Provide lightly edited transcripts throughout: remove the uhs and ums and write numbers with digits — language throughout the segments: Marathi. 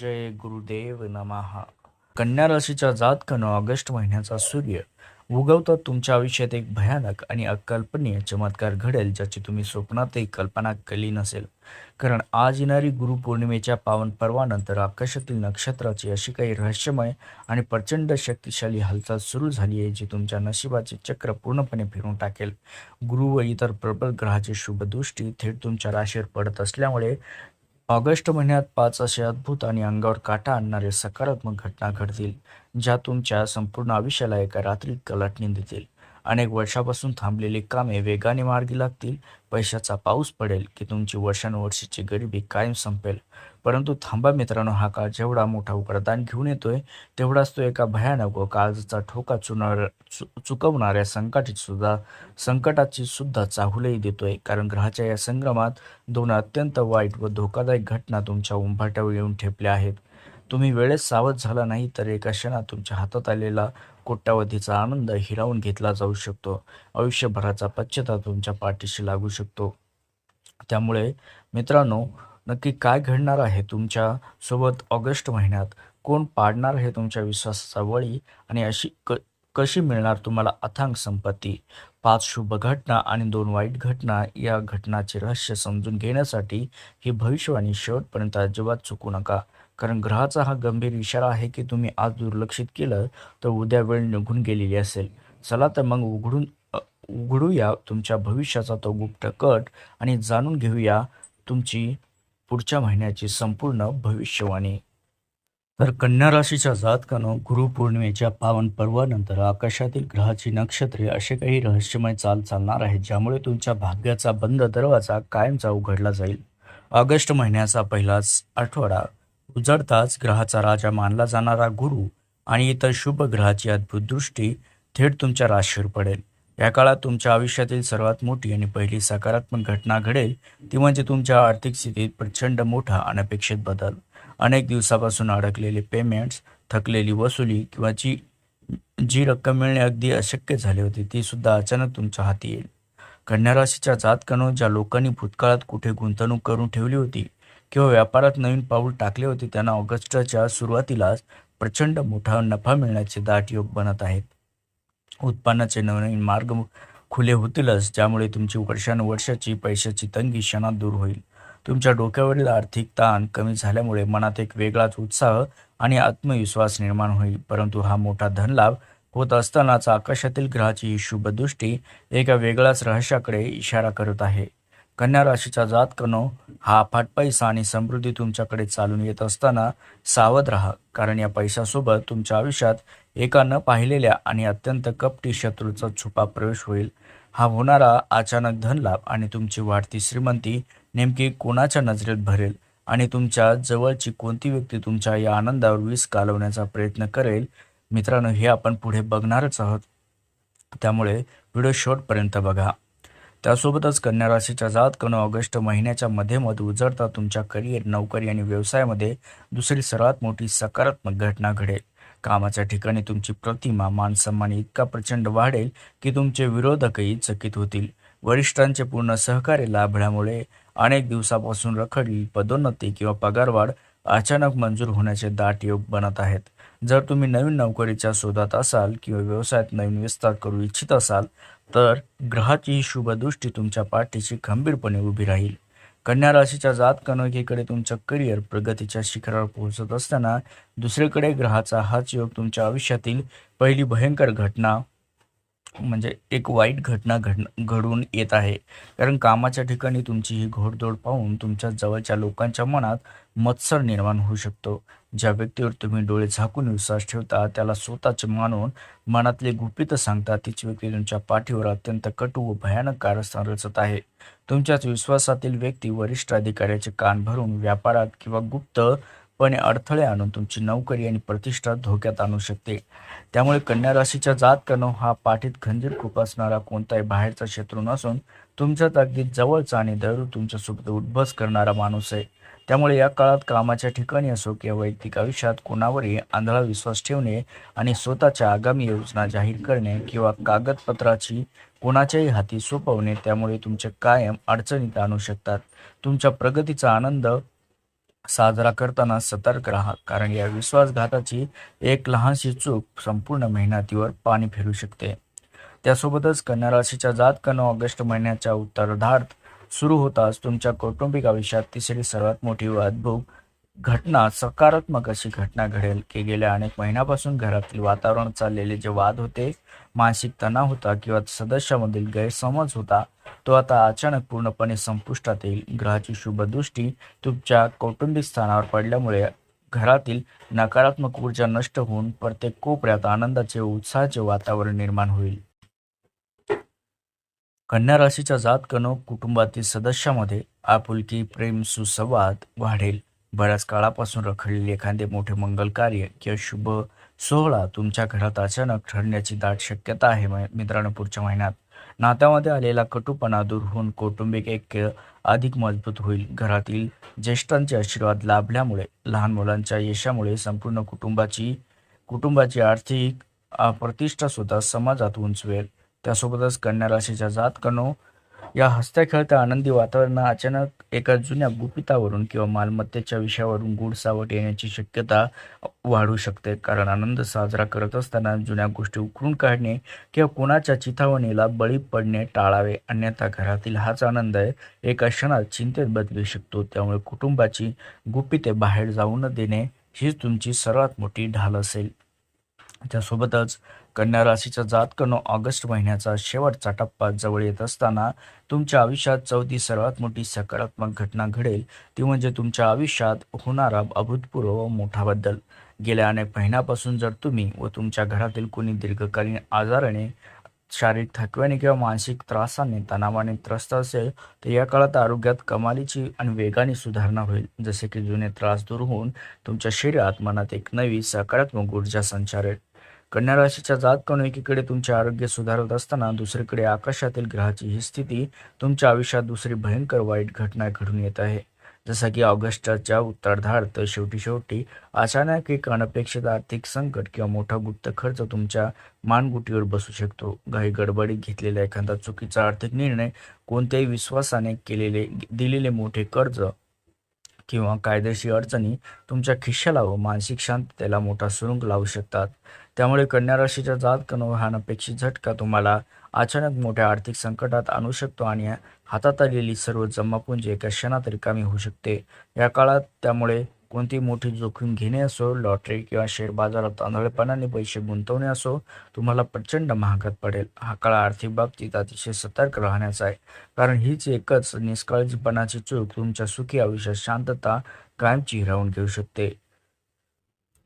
जय गुरुदेव नमः. कन्या राशीच्या जातकानं ऑगस्ट महिन्याचा सूर्य उगवता तुमच्या आयुष्यात एक भयानक आणि अकल्पनीय चमत्कार घडेल ज्याची तुम्ही स्वप्नातही कल्पना केली नसेल. कारण आज येणारी गुरुपौर्णिमेच्या पावन पर्वानंतर आकाशातील नक्षत्राची अशी काही रहस्यमय आणि प्रचंड शक्तिशाली हालचाल सुरू झाली आहे जी तुमच्या नशिबाचे चक्र पूर्णपणे फिरून टाकेल. गुरु व इतर प्रबळ ग्रहाची शुभदृष्टी थेट तुमच्या राशीवर पडत असल्यामुळे ऑगस्ट महिन्यात 5 असे अद्भुत आणि अंगावर काटा आणणारे सकारात्मक घटना घडतील, ज्या तुमच्या संपूर्ण आयुष्याला एका रात्रीत कलाटणी देतील. अनेक वर्षापासून थांबलेली कामे वेगाने मार्गी लागतील, पैशाचा पाऊस पडेल की तुमची वर्षानुवर्षीची गरिबी कायम संपेल. परंतु थांबा मित्रांनो, हा काळ जेवढा मोठा वरदान घेऊन येतोय, तेवढाच तो एका भयानक व काळजाचा ठोका चुकवणाऱ्या संकटाची सुद्धा चाहूलही देतोय. कारण ग्रहाच्या या संग्रामात दोन अत्यंत वाईट व धोकादायक घटना तुमच्या उंबरठ्यावर येऊन ठेपल्या आहेत. तुम्ही वेळेत सावध झाला नाही तर एका क्षणात तुमच्या हातात आलेला कोट्यावधीचा आनंद हिरावून घेतला जाऊ शकतो. आयुष्यभराचा पश्चाताप तुमच्या पाठीशी लागू शकतो. त्यामुळे मित्रांनो, नक्की काय घडणार आहे तुमच्या सोबत ऑगस्ट महिन्यात? कोण पाडणार आहे तुमच्या विश्वासाचा बळी आणि कशी मिळणार तुम्हाला अथांग संपत्ती? 5 शुभ घटना आणि 2 वाईट घटना. या घटनाचे रहस्य समजून घेण्यासाठी ही भविष्यवाणी शेवटपर्यंत अजिबात चुकू नका. कारण ग्रहाचा हा गंभीर इशारा आहे की तुम्ही आज दुर्लक्षित केलं तर उद्या वेळ निघून गेलेली असेल. चला तर मग उघडूया तुमच्या भविष्याचा तो गुप्त कट आणि जाणून घेऊया तुमची पुढच्या महिन्याची संपूर्ण भविष्यवाणी. तर कन्या राशीच्या जातकानं गुरुपौर्णिमेच्या पावन पर्वानंतर आकाशातील ग्रहाची नक्षत्रे असे काही रहस्यमय चाल चालणार आहेत ज्यामुळे तुमच्या भाग्याचा बंद दरवाजा कायमचा उघडला जाईल. ऑगस्ट महिन्याचा पहिलाच आठवडा उजळताच ग्रहाचा राजा मानला जाणारा गुरु आणि इतर शुभ ग्रहाची अद्भुत दृष्टी थेट तुमच्या राशीवर पडेल. या काळात तुमच्या आयुष्यातील सर्वात मोठी आणि पहिली सकारात्मक घटना घडेल ती म्हणजे तुमच्या आर्थिक स्थितीत प्रचंड मोठा अनपेक्षित बदल. अनेक दिवसापासून अडकलेले पेमेंट्स, थकलेली वसुली किंवा जी जी रक्कम मिळणे अगदी अशक्य झाली होती ती सुद्धा अचानक तुमच्या हाती येईल. कन्या राशीच्या जातकानं ज्या लोकांनी भूतकाळात कुठे गुंतवणूक करून ठेवली होती किंवा व्यापारात नवीन पाऊल टाकले होते त्यांना ऑगस्टच्या सुरुवातीलाच प्रचंड मोठा नफा मिळण्याचे दाट योग बनत आहेत. उत्पन्नाचे नवनवीन मार्ग खुले होतीलच ज्यामुळे तुमची वर्षानुवर्षाची पैशाची तंगी क्षणात दूर होईल. तुमच्या डोक्यावरील आर्थिक ताण कमी झाल्यामुळे मनात एक वेगळाच उत्साह आणि आत्मविश्वास निर्माण होईल. परंतु हा मोठा धनलाभ होत असतानाच आकाशातील ग्रहाची ही शुभदृष्टी एका वेगळ्याच रहस्याकडे इशारा करत आहे. कन्या राशीच्या जातकानं हा अफाट पैसा आणि समृद्धी तुमच्याकडे चालून येत असताना सावध राहा. कारण या पैशासोबत तुमच्या आयुष्यात एका न पाहिलेल्या आणि अत्यंत कपटी शत्रूचा छुपा प्रवेश होईल. हा होणारा अचानक धनलाभ आणि तुमची वाढती श्रीमंती नेमकी कोणाच्या नजरेत भरेल आणि तुमच्या जवळची कोणती व्यक्ती तुमच्या या आनंदावर विष घालवण्याचा प्रयत्न करेल, मित्रांनो, हे आपण पुढे बघणारच आहोत. त्यामुळे व्हिडिओ शेवटपर्यंत बघा. त्यासोबतच कन्या राशीच्या जातकानं ऑगस्ट महिन्याच्या मध्येमध्ये उजळता तुमच्या करिअर, नोकरी आणि व्यवसायामध्ये दुसरी सर्वात मोठी सकारात्मक घटना घडेल. कामाच्या ठिकाणी तुमची प्रतिमा, मानसन्मान इतका प्रचंड वाढेल की तुमचे विरोधकही चकित होतील. वरिष्ठांचे पूर्ण सहकार्य लाभल्यामुळे अनेक दिवसापासून रखडलेली पदोन्नती किंवा पगारवाढ अचानक मंजूर होण्याचे दाट योग बनत आहेत. जर तुम्ही नवीन नोकरीच्या शोधात असाल किंवा व्यवसायात नवीन विस्तार करू इच्छित असाल तर ग्रहाची ही शुभदृष्टी तुमच्या पाठीशी खंबीरपणे उभी राहील. कन्या राशीच्या जातकानं एकीकडे तुमचं करिअर प्रगतीच्या शिखरावर पोहोचत असताना दुसरीकडे ग्रहाचा हाच योग तुमच्या आयुष्यातील पहिली भयंकर घटना म्हणजे एक वाईट घटना घडून येत आहे. कारण कामाच्या ठिकाणी तुमची ही घोडदौड पाहून तुमच्या जवळच्या लोकांच्या मनात मत्सर निर्माण होऊ शकतो. ज्या व्यक्तीवर तुम्ही डोळे झाकून विश्वास ठेवता, त्याला स्वतःचे मानून मनातले गुपित सांगता, तीच व्यक्ती तुमच्या पाठीवर अत्यंत कटू व भयानक कारस्थान रचत आहे. तुमच्याच विश्वासातील व्यक्ती वरिष्ठ अधिकाऱ्याचे कान भरून व्यापारात किंवा गुप्तपणे अडथळे आणून तुमची नोकरी आणि प्रतिष्ठा धोक्यात आणू शकते. त्यामुळे कन्या राशीच्या जातकानं हा पाठीत खंजीर खुपसणारा कोणताही बाहेरचा शत्रू नसून तुमच्याच अगदी जवळचा आणि दररोज तुमच्यासोबत उठबस करणारा माणूस आहे. त्यामुळे या काळात कामाच्या ठिकाणी असो किंवा वैयक्तिक आयुष्यात कोणावरही आंधळा विश्वास ठेवणे आणि स्वतःच्या आगामी योजना जाहीर करणे किंवा कागदपत्राची कोणाच्याही हाती सोपवणे त्यामुळे तुमचे कायम अडचणीत आणू शकतात. तुमच्या प्रगतीचा आनंद साजरा करताना सतर्क राहा, कारण या विश्वासघाताची एक लहानशी चूक संपूर्ण मेहनतीवर पाणी फिरू शकते. त्यासोबतच कन्या राशीच्या जातकांनो, ऑगस्ट महिन्याच्या उत्तरार्धात सुरू होताच तुमच्या कौटुंबिक आयुष्यात तिसरी सर्वात मोठी व अद्भुत घटना, सकारात्मक अशी घटना घडेल की गेल्या अनेक महिन्यापासून घरातील वातावरण चाललेले जे वाद होते, मानसिक तणाव होता किंवा सदस्यामधील गैरसमज होता, तो आता अचानक पूर्णपणे संपुष्टात येईल. ग्रहाची शुभ दृष्टी तुमच्या कौटुंबिक स्थानावर पडल्यामुळे घरातील नकारात्मक ऊर्जा नष्ट होऊन प्रत्येक कोपऱ्यात आनंदाचे व उत्साहाचे वातावरण निर्माण होईल. कन्या राशीच्या जातकांनो, कुटुंबातील सदस्यामध्ये आपुलकी, प्रेम, सुसंवाद वाढेल. बऱ्याच काळापासून रखडलेले एखादे मोठे मंगल कार्य किंवा शुभ सोहळा तुमच्या घरात अचानक ठरण्याची दाट शक्यता आहे. मित्रांनो, पुढच्या महिन्यात नात्यामध्ये आलेला कटुपणा दूर होऊन कौटुंबिक ऐक्य अधिक मजबूत होईल. घरातील ज्येष्ठांचे आशीर्वाद लाभल्यामुळे, लहान मुलांच्या यशामुळे संपूर्ण कुटुंबाची आर्थिक प्रतिष्ठा सुद्धा समाजात उंचवेल. त्यासोबतच कन्या राशीच्या जातकांनो, या हसत्या खेळत्या आनंदी वातावरणात अचानक एका जुन्या गुपितावरून किंवा मालमत्तेच्या विषयावरून गूढ सावट येण्याची शक्यता वाढू शकते. कारण आनंद साजरा करत असताना जुन्या गोष्टी उकरून काढणे किंवा कोणाच्या चिथावणीला बळी पडणे टाळावे, अन्यथा घरातील हाच आनंद एका क्षणात चिंतेत बदलू शकतो. त्यामुळे कुटुंबाची गुपिते बाहेर जाऊ न देणे हीच तुमची सर्वात मोठी ढाल असेल. त्यासोबतच कन्या राशीच्या जातकांनो, ऑगस्ट महिन्याचा शेवटचा टप्पा जवळ येत असताना तुमच्या आयुष्यात चौथी सर्वात मोठी सकारात्मक घटना घडेल. ती म्हणजे तुमच्या आयुष्यात होणारा अभूतपूर्व व मोठा बदल. गेल्या अनेक महिन्यापासून जर तुम्ही व तुमच्या घरातील कोणी दीर्घकालीन आजाराने, शारीरिक थकव्याने किंवा मानसिक त्रासाने, तणावाने त्रस्त असेल, तर या काळात आरोग्यात कमालीची आणि वेगाने सुधारणा होईल. जसे की जुने त्रास दूर होऊन तुमच्या शरीरात, मनात एक नवी सकारात्मक ऊर्जा संचारेल. कन्या राशीच्या जातकांनो, एकीकडे तुमचे आरोग्य सुधारत असताना दुसरीकडे आकाशातील ग्रहाची ही स्थिती तुमच्या आयुष्यात दुसरी भयंकर वाईट घटना घडून येत आहे. जसं की ऑगस्टच्या उत्तरार्धात शेवटी अचानक एक अनपेक्षित आर्थिक संकट किंवा मोठा गुप्त खर्च तुमच्या मानगुटीवर बसू शकतो. घाई गडबडीत घेतलेला एखादा चुकीचा आर्थिक निर्णय, कोणत्याही विश्वासाने दिलेले मोठे कर्ज किंवा कायदेशीर अडचणी तुमच्या खिशाला व मानसिक शांततेला मोठा सुरुंग लावू शकतात. त्यामुळे कन्या राशीच्या जातकांनो, हा अनपेक्षित झटका तुम्हाला अचानक मोठ्या आर्थिक संकटात आणू शकतो आणि हातात आलेली सर्व जमापुंजी एका क्षणात रिकामी होऊ शकते. या काळात त्यामुळे कोणतीही मोठी जोखीम घेणे असो, लॉटरी किंवा शेअर बाजारात आंधळेपणाने पैसे गुंतवणे असो, तुम्हाला प्रचंड महागात पडेल. हा काळ आर्थिक बाबतीत अतिशय सतर्क राहण्याचा आहे, कारण हीच एकच निष्काळजीपणाची चूक तुमच्या सुखी आयुष्यात शांतता कायमची हिरावून घेऊ शकते.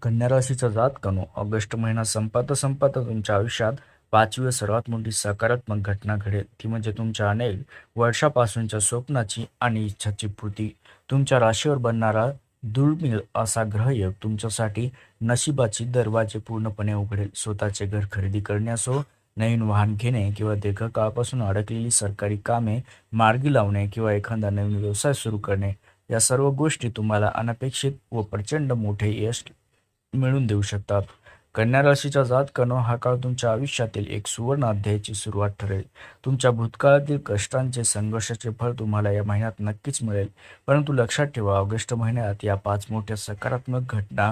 कन्या राशीचा जातकांनो, ऑगस्ट महिना संपता तुमच्या आयुष्यात पाचवी सर्वात मोठी सकारात्मक घटना घडेल. ती म्हणजे तुमच्या अनेक वर्षापासूनच्या स्वप्नाची आणि इच्छाची पूर्ती. तुमच्या राशीवर बनणारा दुर्मिळ असा ग्रहयोग तुमच्यासाठी नशिबाची दरवाजे पूर्णपणे उघडेल. स्वतःचे घर खरेदी करणे असो, नवीन वाहन घेणे किंवा दीर्घकाळापासून अडकलेली सरकारी कामे मार्गी लावणे किंवा एखादा नवीन व्यवसाय सुरू करणे, या सर्व गोष्टी तुम्हाला अनपेक्षित व प्रचंड मोठे यश मिळवून देऊ शकतात. कन्या राशीच्या जातकांनो, हा काळ तुमच्या आयुष्यातील एक सुवर्ण अध्यायाची सुरुवात ठरेल. तुमच्या भूतकाळातील कष्टांचे, संघर्षाचे फळ तुम्हाला या महिन्यात नक्कीच मिळेल. परंतु लक्षात ठेवा, ऑगस्ट महिन्यात या 5 मोठ्या सकारात्मक घटना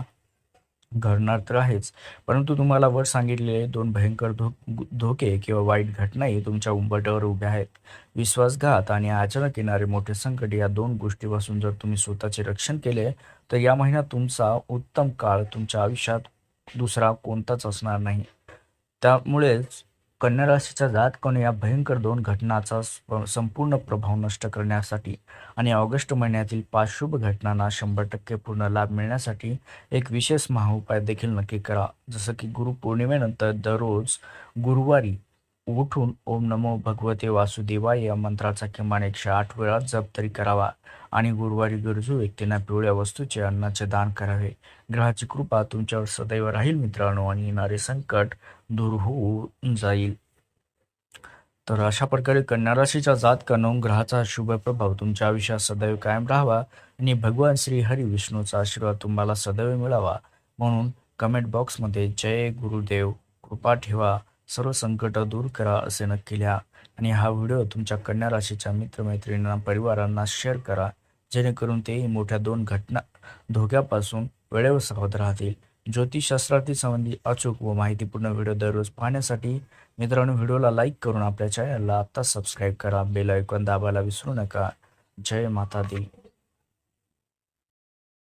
घडणार तर आहेच, परंतु तुम्हाला वर सांगितलेले 2 भयंकर धोके किंवा वाईट घटनाही तुमच्या उंबरठ्यावर उभ्या आहेत. विश्वासघात आणि अचानक येणारे मोठे संकट, या 2 गोष्टीपासून जर तुम्ही स्वतःचे रक्षण केले, तर या महिन्यात तुमचा उत्तम काळ तुमच्या आयुष्यात दुसरा कोणताच असणार नाही. त्यामुळेच कन्या राशीच्या जातकाने या भयंकर 2 घटनाचा संपूर्ण प्रभाव नष्ट करण्यासाठी आणि ऑगस्ट महिन्यातील 5 शुभ घटनांना 100% पूर्ण लाभ मिळण्यासाठी एक विशेष महाउपाय देखील नक्की करा. जसं की गुरुपौर्णिमेनंतर दररोज गुरुवारी उठून ओम नमो भगवते वासुदेवाय या मंत्राचा किमान 108 वेळा जप तरी करावा आणि गुरुवारी गरजू व्यक्तींना पिवळ्या वस्तूचे, अन्नाचे दान करावे. ग्रहाची कृपा तुमच्यावर सदैव राहील मित्रांनो, आणि येणारे संकट दूर होऊन जाईल. तर अशा प्रकारे कन्या राशीच्या जातकांनो, ग्रहाचा शुभ प्रभाव तुमच्या आयुष्यात सदैव कायम राहावा आणि भगवान श्री हरी विष्णूचा आशीर्वाद तुम्हाला सदैव मिळावा म्हणून कमेंट बॉक्समध्ये जय गुरुदेव, कृपा ठेवा, सर्व संकट दूर करा असे नक्की लिहा. आणि हा व्हिडिओ तुमच्या कन्या राशीच्या मित्रमैत्रिणींना, परिवारांना शेअर करा, जेणेकरून ते मोठ्या 2 घटना धोक्यापासून वेळेवर सावध राहतील. ज्योतिषशास्त्रातील संबंधी अचूक व माहितीपूर्ण व्हिडिओ दररोज पाहण्यासाठी मित्रांनो व्हिडिओला लाईक करून आपल्या चॅनलला आत्ताच सबस्क्राईब करा. बेल आयकॉन दाबायला विसरू नका. जय माता दी.